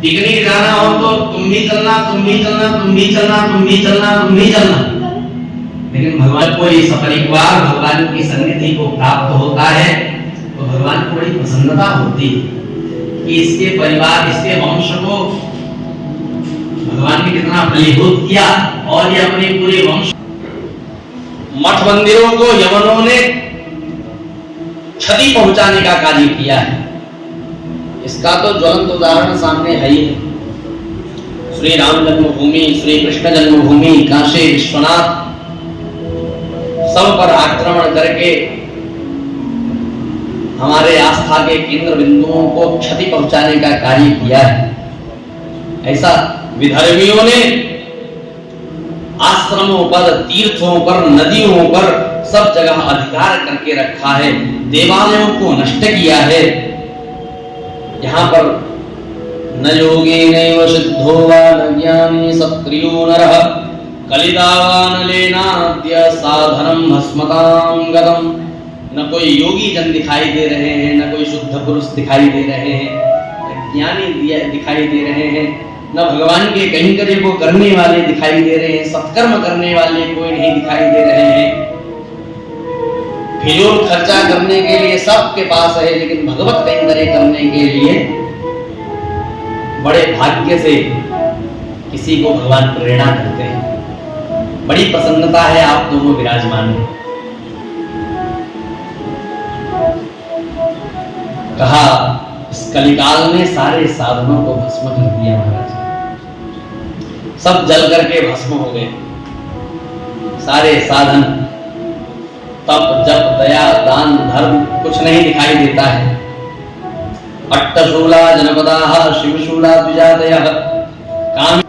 Picnic जाना हो तो तुम भी चलना, तुम भी चलना, तुम भी चलना, तुम भी चलना, तुम भी चलना। लेकिन भगवान को ये सपरिवार भगवान की सन्निधि को प्राप्त होता है तो भगवान को बड़ी प्रसन्नता होती है कि इसके परिवार, इसके वंश को भगवान ने कितना फलीभूत किया और ये अपने पूरे वंश। मठ मंदिरों को यवनों ने क्षति पहुंचाने का कार्य किया है। इसका तो ज्वलंत उदाहरण सामने है ही। श्री राम जन्मभूमि, श्री कृष्ण जन्मभूमि, काशी विश्वनाथ सब पर आक्रमण करके हमारे आस्था के केंद्र बिंदुओं को क्षति पहुंचाने का कार्य किया है। ऐसा विधर्मियों ने आश्रमों पर, तीर्थों पर, नदियों पर सब जगह अधिकार करके रखा है, देवालयों को नष्ट किया है। यहाँ पर न योगी नैव सिद्धो वा न ज्ञानी सत्क्रियो नरः कलिदावान लेनाद्य साधनम भस्मतां गतम्। न कोई योगी जन दिखाई दे रहे हैं, न कोई शुद्ध पुरुष दिखाई दे रहे हैं, न ज्ञानी दिखाई दे रहे हैं, न भगवान के कैंकर्य को करने वाले दिखाई दे रहे हैं, सत्कर्म करने वाले कोई नहीं दिखाई दे रहे हैं। फिजूल खर्चा करने के लिए सबके पास है, लेकिन भगवत कैंकर्य करने के लिए बड़े भाग्य से किसी को भगवान प्रेरणा करते हैं। बड़ी प्रसन्नता है आप दोनों विराजमान हैं। कहा इस कलिकाल ने सारे साधनों को भस्म कर दिया महाराज, सब जल करके भस्म हो गए। सारे साधन, तप जप दया दान धर्म कुछ नहीं दिखाई देता है। अट्टशूला जनपदाः शिवशूला द्विजातयः। काम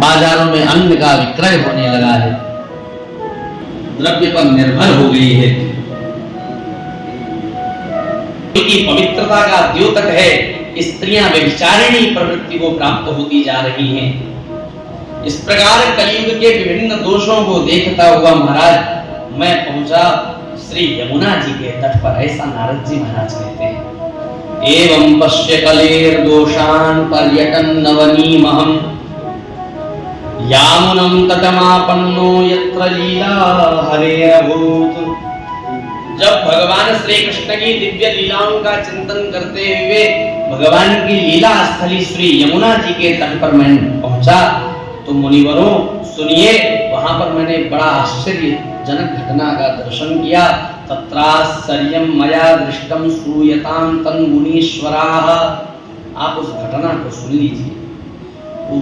बाजारों में अन्न का विक्रय होने लगा है, द्रव्य पर निर्भर हो गई है। की पवित्रता का द्योतक है, स्त्रियां व्यभिचारिणी प्रवृत्ति को प्राप्त होती जा रही हैं। इस प्रकार कलयुग के विभिन्न दोषों को देखता हुआ महाराज मैं पहुंचा श्री यमुना जी के तट पर। ऐसा नारद जी महाराज कहते हैं। एवं पश्य कलेर दोषान पर्यटन नवनीमहं यामुनं तटमापन्नो यत्र लीला हरेरभूत। जब भगवान श्री कृष्ण की दिव्य लीलाओं का चिंतन करते हुए भगवान की लीला स्थली श्री यमुना जी के तट पर मैं पहुंचा तो मुनिवरों सुनिए, वहां पर मैंने बड़ा आश्चर्यजनक घटना का दर्शन किया। तत्राश्चर्यं मया दृष्टं श्रूयतां तन्मुनीश्वराः। आप उस घटना को सुन लीजिए।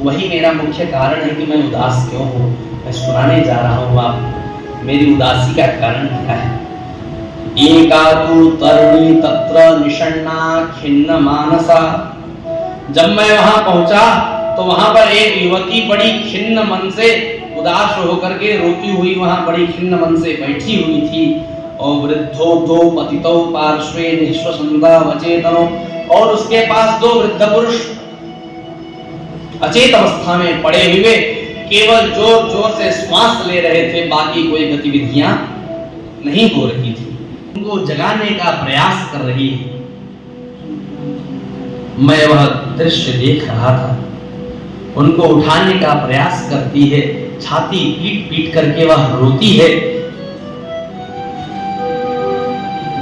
वही मेरा मुख्य कारण है कि मैं उदास क्यों हूँ, मैं सुनाने जा रहा हूँ। आप मेरी उदासी का कारण क्या है। एका तु तरुणी तत्र निषण्णा खिन्न मानसा। जब मैं वहां पहुंचा तो वहां पर एक युवती बड़ी खिन्न मन से, उदास होकर के रोती हुई वहां बड़ी खिन्न मन से बैठी हुई थी। और वृद्धो दो पतितो पार्श्वे निश्वसंदा वचेतनो। और उसके पास दो वृद्ध पुरुष अचेत अवस्था में पड़े हुए केवल जोर जोर से श्वास ले रहे थे, बाकी कोई गतिविधियां नहीं हो रही थी। उनको जगाने का प्रयास कर रही है। मैं वह दृश्य देख रहा था। उनको उठाने का प्रयास करती है, छाती पीट पीट करके वह रोती है।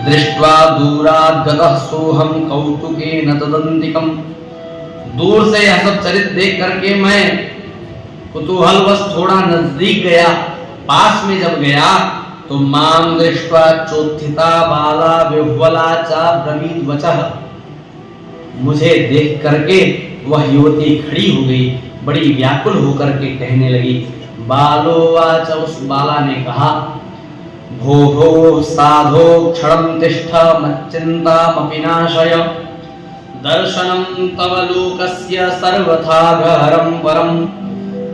दृष्ट्वा दूरात् गतः सोऽहं कौतुकेन तदन्तिकम्। दूर से यह सब चरित्र देख करके मैं कुतूहलवश थोड़ा नजदीक गया। पास में जब गया तो मां दृष्ट्वा चोत्थिता बाला विह्वला च ब्रवीत वचः। मुझे देख करके वह युवती खड़ी हो गई, बड़ी व्याकुल होकर के कहने लगी। बालो वाच, उस बाला ने कहा, भो साधो क्षणं तिष्ठ मच्चिन्तामपि नाशय दर्शनं तव लोकस्य सर्वथा गहरं परम।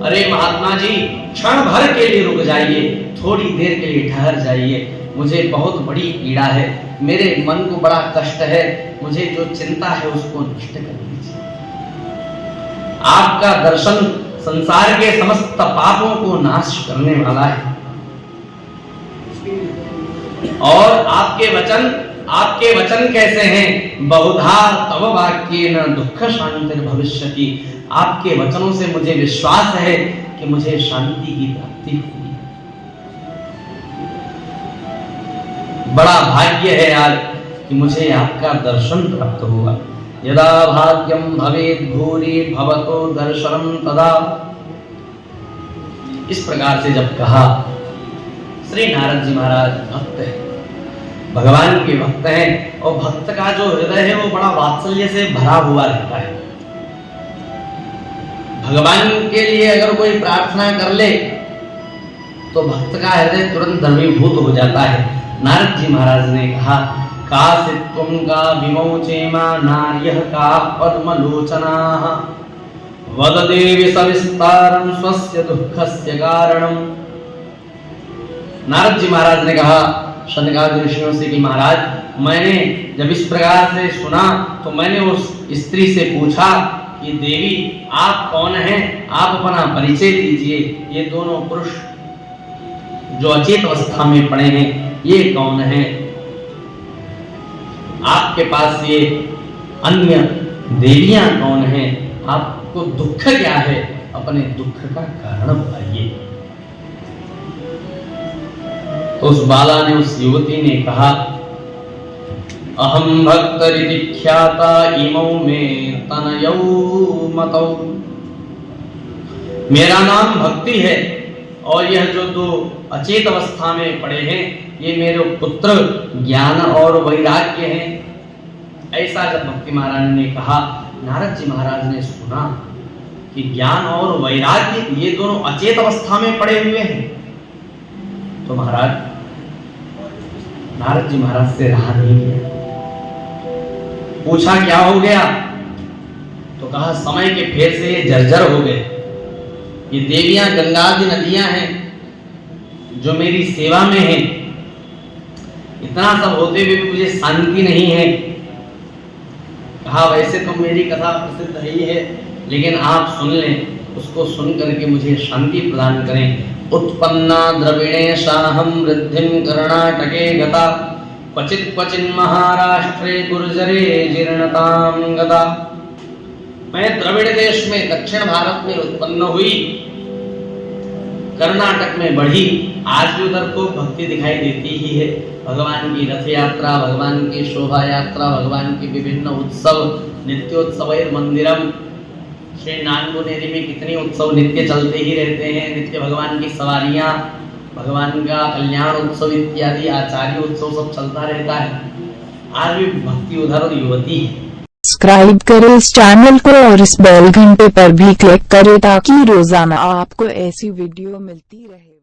अरे महात्मा जी, क्षण भर के लिए रुक जाइए, थोड़ी देर के लिए ठहर जाइए। मुझे बहुत बड़ी पीड़ा है, मेरे मन को बड़ा कष्ट है, मुझे जो चिंता है उसको नष्ट कर दीजिए। आपका दर्शन संसार के समस्त पापों को नाश करने वाला है और आपके वचन आपके वचन कैसे हैं? बहुधा तव वाक्येन दुःख शांतिर् भविष्यति। आपके वचनों से मुझे विश्वास है कि मुझे शांति की प्राप्ति होगी। बड़ा भाग्य है आज कि मुझे आपका दर्शन प्राप्त हुआ। यदा भाग्यम भवेत् भूरि भवतो दर्शनम तदा। इस प्रकार से जब कहा, श्री नारद जी महाराज भक्त है, भगवान के भक्त हैं, और भक्त का जो हृदय है वो बड़ा वात्सल्य से भरा हुआ रहता है। भगवान के लिए अगर कोई प्रार्थना कर ले तो भक्त का हृदय तुरंत द्रवीभूत हो जाता है। नारद जी महाराज ने कहा, कासित्वं का विमोचेमा नार्यः का पद्मलोचनाः वद देवी सविस्तारं स्वस्य दुःखस्य कारणम्। नारद जी महाराज ने कहा शनकादि ऋषियों से कि महाराज, मैंने जब इस प्रकार से सुना तो मैंने उस स्त्री से पूछा कि देवी आप कौन हैं, आप अपना परिचय दीजिए। ये दोनों पुरुष जो अचेत अवस्था में पड़े हैं ये कौन हैं? आपके पास ये अन्य देवियां कौन हैं? आपको दुख क्या है? अपने दुख का कारण बताइए। तो उस बाला ने, उस युवती ने कहा, अहम भक्तरिति ख्याता इमौ में तनयौ मतौ। मेरा नाम भक्ति है और यह जो दो अचेत अवस्था में पड़े हैं ये मेरे पुत्र ज्ञान और वैराग्य हैं। ऐसा जब भक्ति महाराज ने कहा, नारद जी महाराज ने सुना कि ज्ञान और वैराग्य ये दोनों अचेत अवस्था में पड़े हुए हैं, तो महाराज नारद जी महाराज से रहा नहीं गया। पूछा क्या हो गया? तो कहा समय के फेर से ये जर्जर हो गए। ये देवियां गंगा की नदियां हैं जो मेरी सेवा में हैं। इतना सब होते हुए भी मुझे शांति नहीं है। कहा वैसे तो मेरी कथा प्रसिद्ध ही है, लेकिन आप सुन लें, उसको सुन करके मुझे शांति प्रदान करें। उत्पन्ना द्रविणे साहम वृद्धिं कर्णाटके गता क्वचित् क्वचिन् महाराष्ट्रे गुर्जरे जीर्णतां गता। मैं द्रविड़ देश में दक्षिण भारत में उत्पन्न हुई, कर्नाटक में बढ़ी। आज भी उधर को भक्ति दिखाई देती ही है। भगवान की रथ यात्रा, भगवान की शोभा यात्रा, भगवान के विभिन्न उत्सव, नित्योत्सव मंदिरम। श्री नानगुनेरी में कितने उत्सव नित्य चलते ही रहते हैं। नित्य भगवान की सवारियां, भगवान का कल्याण उत्सव इत्यादि आचार्य उत्सव सब चलता रहता है। आज भी भक्ति उधर और युवती है। सब्सक्राइब करें इस चैनल को और इस बेल घंटे पर भी क्लिक करें ताकि रोजाना आपको ऐसी वीडियो मिलती रहे।